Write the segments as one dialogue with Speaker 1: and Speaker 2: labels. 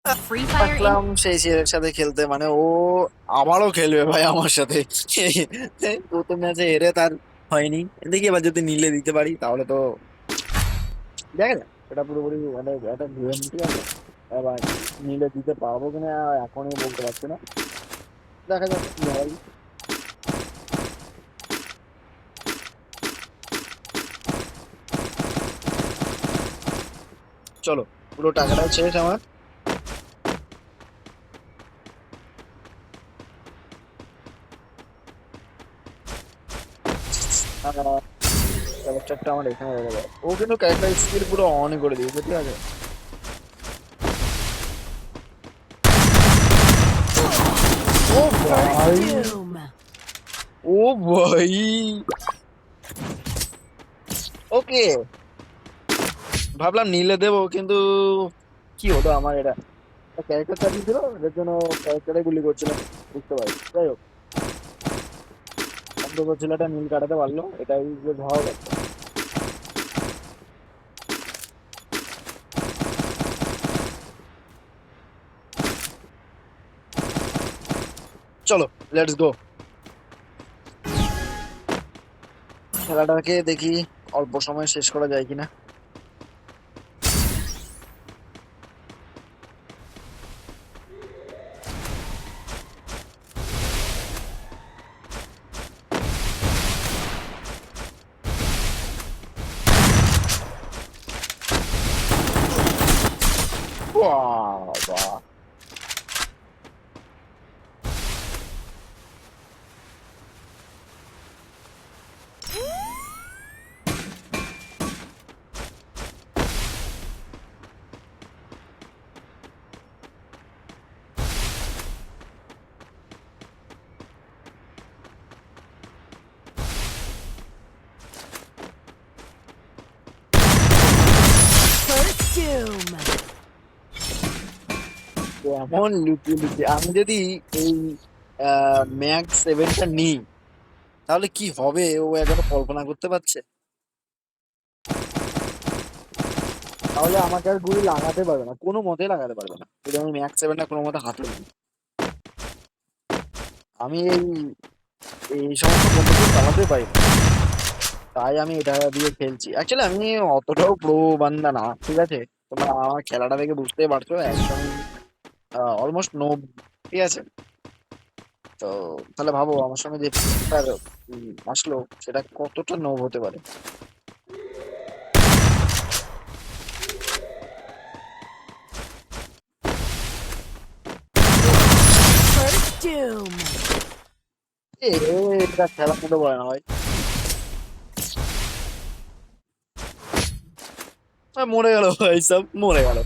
Speaker 1: Free Fire in
Speaker 2: আসলাম সেই ছেলের সাথে খেলতে, মানে ও আমারও খেলবে ভাই আমার সাথে। প্রথম ম্যাচে হেরে তার হয়নি, দেখি এবার যদি নিলে দিতে পারি তাহলে তো দেখা যাক। সেটা পুরোপুরি মানে একটা ভেবে, ঠিক আছে। এবার নিলে দিতে পারবো কিনা এখনই বলতে পারছি না, দেখা যাক কি হয়। চলো, পুরো টাকাটাও শেষ আমার। ক্যারেক্টারটা আমার এখানে রয়ে গেল। ও কিন্তু ক্যারেক্টার স্কিল পুরো অন করে দিয়েছে, ঠিক আছে। ও
Speaker 1: First
Speaker 2: ভাই,
Speaker 1: Doom.
Speaker 2: ও ভাই, ওকে। ভাবলাম নিলে দেবো, কিন্তু কি হলো আমার, এটা ক্যারেক্টার চালিয়ে ছিল, এর জন্য ক্যারেক্টারে গুলি করছিলাম, বুঝতে পারি। যাই হোক, অন্তত ছেলেটা নীল কাটাতে পারলো, এটাই বেশ ভালো লাগছে। চলো, লেটস গো। খেলাটাকে দেখি অল্প সময় শেষ করা যায় কিনা। বাবা,
Speaker 1: First Doom.
Speaker 2: এমন লুকিয়ে লুকিয়ে আমি যদি এই ম্যাক্স সেভেনটা নিই, তাহলে কি হবে ও এখনো কল্পনা করতে পারছে। তাহলে আমাকে আর গুলি লাগাতে পারবে না, কোনো মতে লাগাতে পারবে না, যদি আমি ম্যাক্স সেভেনটা কোনো মতে হাতে নিই। আমি এই সমস্ত বন্দুক চালাতে পারি না, তাই আমি এটা দিয়ে খেলছি। অ্যাকচুয়ালি আমি অতটাও প্রো বান্দা না, ঠিক আছে। তোমরা আমার খেলাটা দেখে বুঝতেই পারছো, একদম অলমোস্ট নো, ঠিক আছে। তো তাহলে ভাবো আমার সঙ্গে যে প্লেয়ারটার আসলো, সেটা কতটা নোব হতে পারে।
Speaker 1: First Doom.
Speaker 2: এটা খেলার মধ্যে বলে না ভাই। মরে গেল ভাই, সব মরে গেল।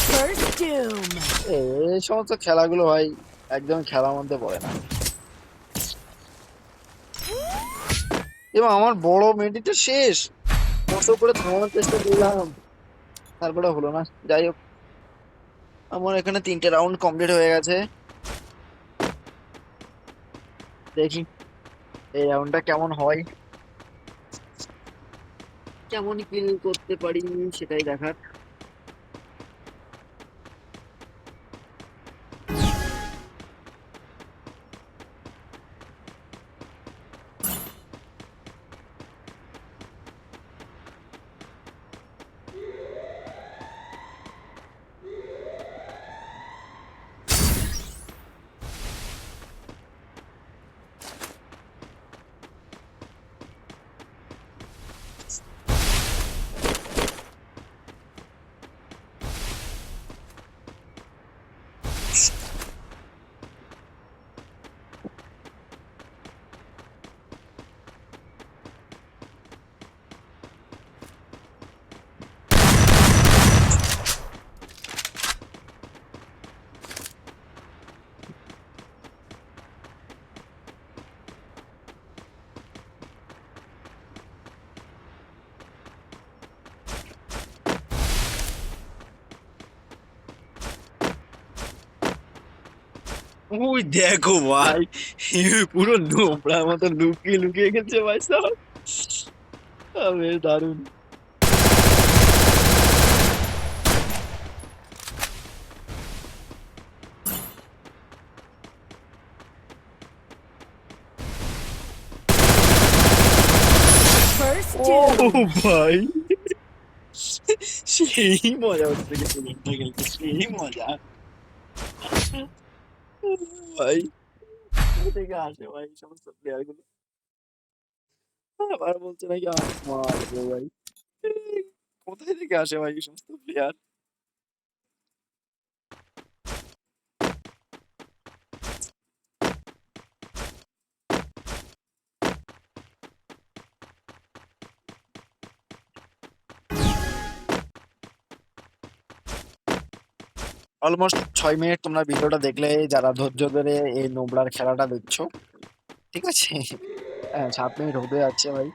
Speaker 1: First Doom.
Speaker 2: এই সমস্ত খেলাগুলো ভাই একদম খেলার মধ্যে পড়ে না। এবং আমার বড় মেডিটা শেষ, কষ্ট করে থামানোর চেষ্টা করলাম, তারপরে হলো না। যাই হোক, আমার এখানে 3টে রাউন্ড কমপ্লিট হয়ে গেছে। দেখি এই রাউন্ডটা কেমন হয়, কেমন কিল করতে পারি, সেটাই দেখার। ওই দেখো ভাই, এ পুরো নোবড়ার মতো লুকিয়ে লুকিয়ে গেছে ভাই সব। বেশ দারুণ।
Speaker 1: First
Speaker 2: ও
Speaker 1: doom.
Speaker 2: ভাই, সেই মজা হচ্ছে কিন্তু গেমটা খেলতে, সেই মজা ভাই। কোথা থেকে আসে ভাই এই সমস্ত প্লেয়ার গুলো? আবার বলছে নাকি আমাকে মারবে ভাই। কোথায় থেকে আসে ভাই এই সমস্ত প্লেয়ার? অলমোস্ট 6 মিনিট তোমরা ভিডিওটা দেখলে, যারা ধৈর্য ধরে এই নোবলার খেলাটা দেখছো, ঠিক আছে? হ্যাঁ, 7 মিনিট হতে যাচ্ছে ভাই।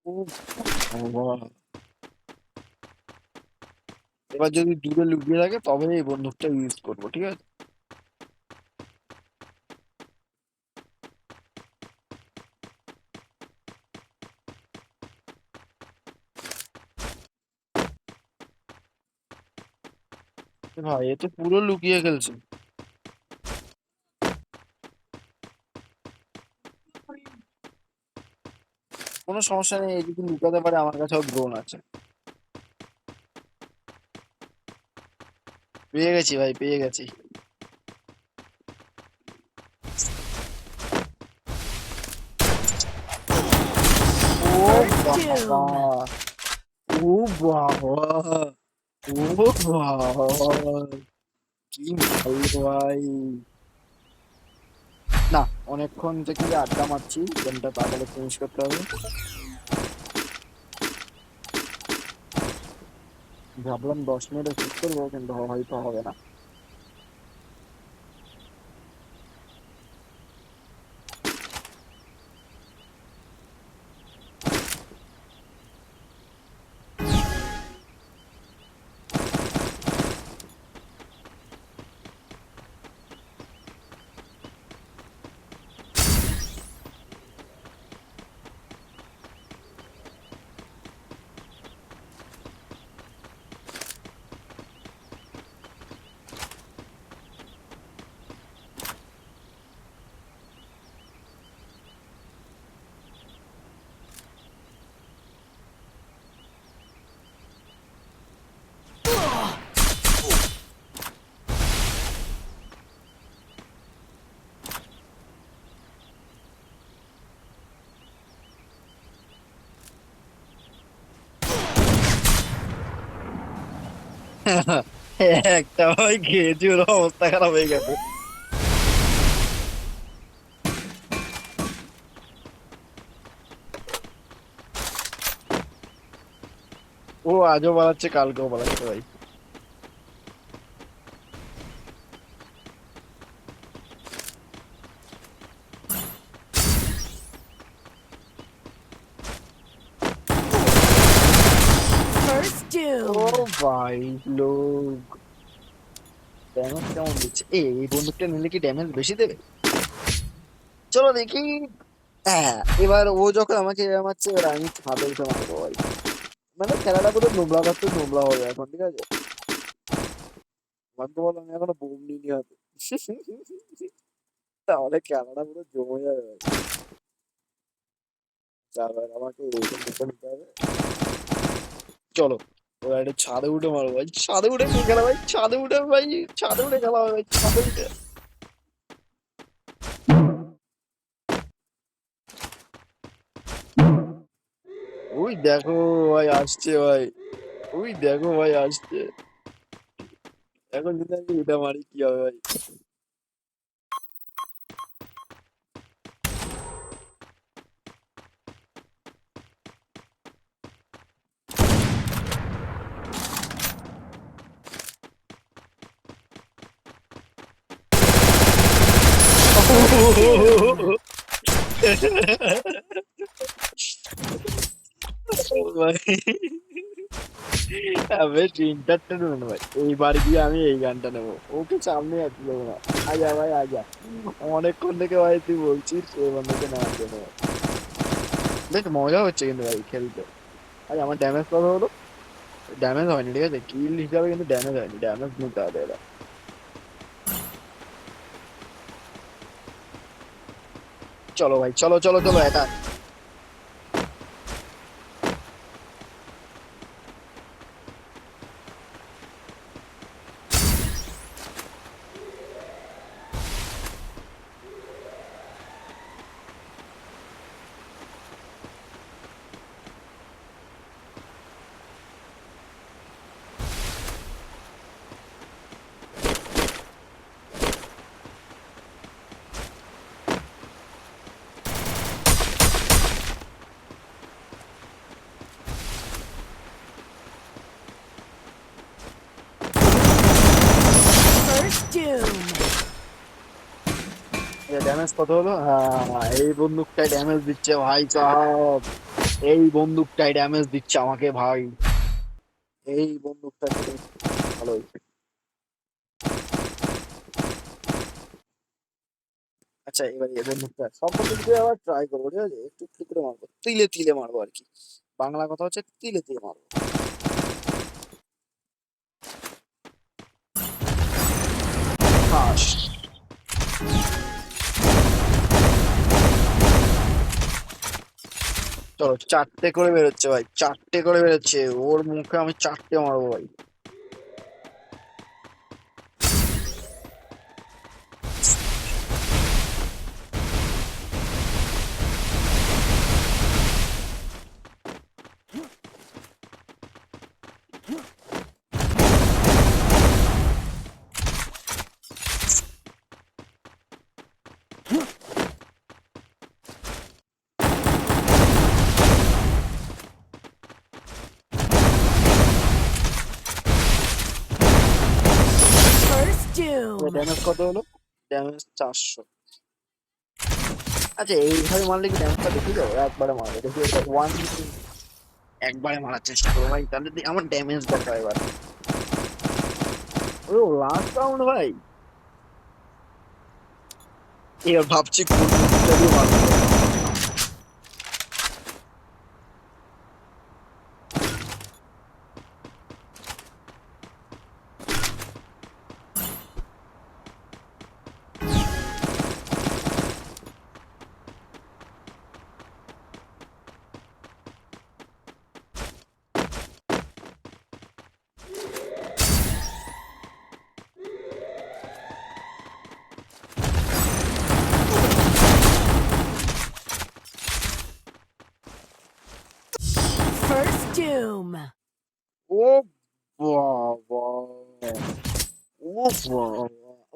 Speaker 2: উফ, বাবা। এবার যদি দূরে লুকিয়ে থাকে তবে এই বন্দুকটা ইউজ করবো, ঠিক আছে? ভাই এ তো পুরো লুকিয়ে খেলছে। কোনো সমস্যা নেই, এদিকে লুকাতে পারে, আমার কাছেও ড্রোন আছে। পেয়ে গেছি ভাই, পেয়ে গেছি। ও
Speaker 1: First
Speaker 2: বাবা,
Speaker 1: doom.
Speaker 2: ও বাবা, ও বাবা, কি ভালো ভাই। না, অনেকক্ষণ থেকে আড্ডা মারছি, গেমটা তাড়াতাড়ি ফিনিশ করতে হবে। ভাবলাম 10 মিনিটে শেষ করবো, কিন্তু হয়তো হবে না। একটা ভাই খেয়েছি, ওর অবস্থা খারাপ হয়ে গেছে। ও আজও বাড়াচ্ছে, কালকেও বাড়াচ্ছে ভাই।
Speaker 1: First
Speaker 2: ও
Speaker 1: doom.
Speaker 2: ভাই লোক, ড্যামেজ কেমন দিচ্ছে? এই বন্দুকটা নিলে কি ড্যামেজ বেশি দেবে? চলো দেখি। হ্যাঁ, এবার ও যখন আমাকে মারছে, এবার আমি ছাদে উঠে মারবো ভাই। মানে খেলাটা পুরো নোবলা করতে নোবলা হবে এখন, ঠিক আছে? ভাগ্য বলো আমি এখনো বোম নিইনি হাতে। তাহলে খেলাটা পুরো জমে যাবে ভাই। এবার আমাকে এইরকম দিকে নিতে হবে। চলো, এবার একটা ছাদে উঠে মারবো ভাই, ছাদে উঠে কি খেলা ভাই, ছাদে উঠে ভাই, ছাদে উঠে খেলা হবে ভাই, ছাদে উঠে। দেখো ভাই আসছে ভাই, ওই দেখো ভাই আসছে। এখন যদি আমি এটা মারি কি হবে ভাই?
Speaker 1: First doom.
Speaker 2: ভাই আমি এন্টারটেনমেন্ট ভাই, এইবার গিয়ে আমি এই গানটা নেবো, ওকে সামনে আসতে দেবো না। আজা ভাই আজা, অনেকক্ষণ থেকে ভাই তুই বলছিস এই বন্ধুকে নেওয়ার জন্য ভাই। বেশ মজা হচ্ছে কিন্তু ভাই খেলতে। আজ আমার ড্যামেজ কত হলো? ড্যামেজ হয়নি, ঠিক আছে, কিল হিসাবে কিন্তু ড্যামেজ হয়নি, ড্যামেজ নিতে হবে এবার। চলো ভাই, চলো চলো চলো এটা।
Speaker 1: First doom.
Speaker 2: ড্যামেজ কত হলো? হ্যাঁ, এই বন্দুকটাই ড্যামেজ দিচ্ছে ভাই সাহেব, এই বন্দুকটাই ড্যামেজ দিচ্ছে আমাকে ভাই, এই বন্দুকটা ভালো হয়েছে। আচ্ছা এবার এই বন্দুকটা সব বন্দুক দিয়ে আবার ট্রাই করবো, ঠিক আছে, একটু একটু করে মারবো, তিলে তিলে মারবো আর কি। বাংলা কথা হচ্ছে তিলে তিলে মারবো। হাস, চলো চারটে করে বেরোচ্ছে ভাই, চারটে করে বেরোচ্ছে, ওর মুখে আমি চারটে মারবো ভাই।
Speaker 1: First doom.
Speaker 2: ড্যামেজ কত হলো? ড্যামেজ 400। আচ্ছা এইভাবে মারলে কি ড্যামেজটা বেশি যাবে? একবারে মারবো দেখি, ওয়ান, একবারে মারার চেষ্টা করবো ভাই, তাহলে আমার ড্যামেজ দরকার এবার। ও লাস্ট রাউন্ড ভাই, এবার ভাবছি কোন দিকটা দিয়ে মারবো।
Speaker 1: First doom.
Speaker 2: ও বাবা, ও বাবা,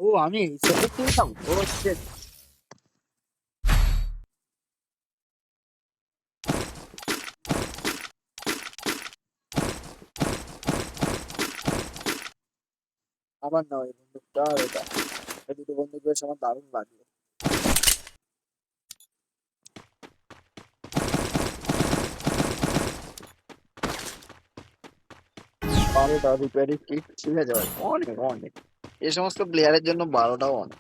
Speaker 2: ও আমি এই সেটে কিনতাম ও হচ্ছে। আমার না ওই বন্দুকটা আর এটা, এই দুটো বন্দুক বেশ আমার দারুণ লাগলো। বারোটা রিপেয়ারি কিট, ঠিক আছে ভাই, অনেক অনেক, এই সমস্ত প্লেয়ারের জন্য 12টাও অনেক।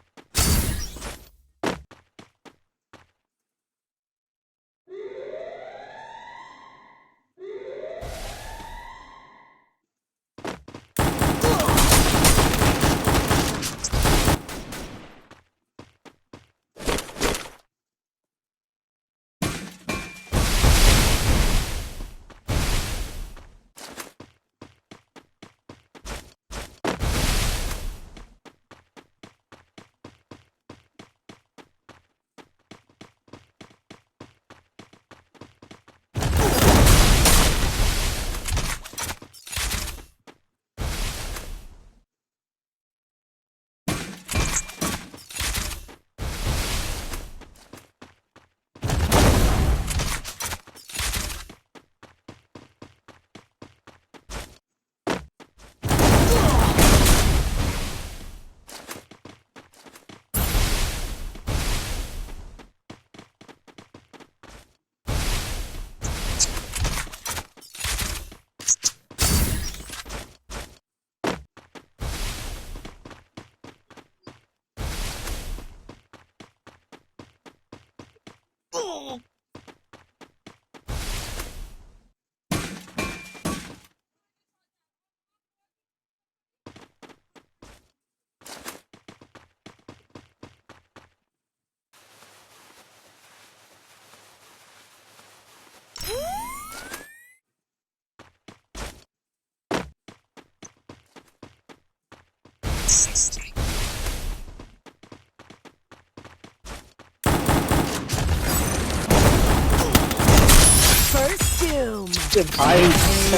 Speaker 1: First doom.
Speaker 2: যে ভাই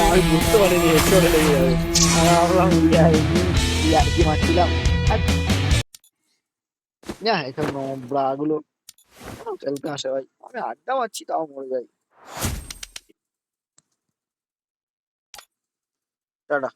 Speaker 2: আমি বুঝতে পারিনি হেডশট লেগে যাবে। আমি ভাবলাম ইয়া কি মারছিলাম। আর না এখানে নোংরা গুলো খেলতে আসে ভাই, আমি আড্ডা মারছি তাও মরে যাই। টাটা।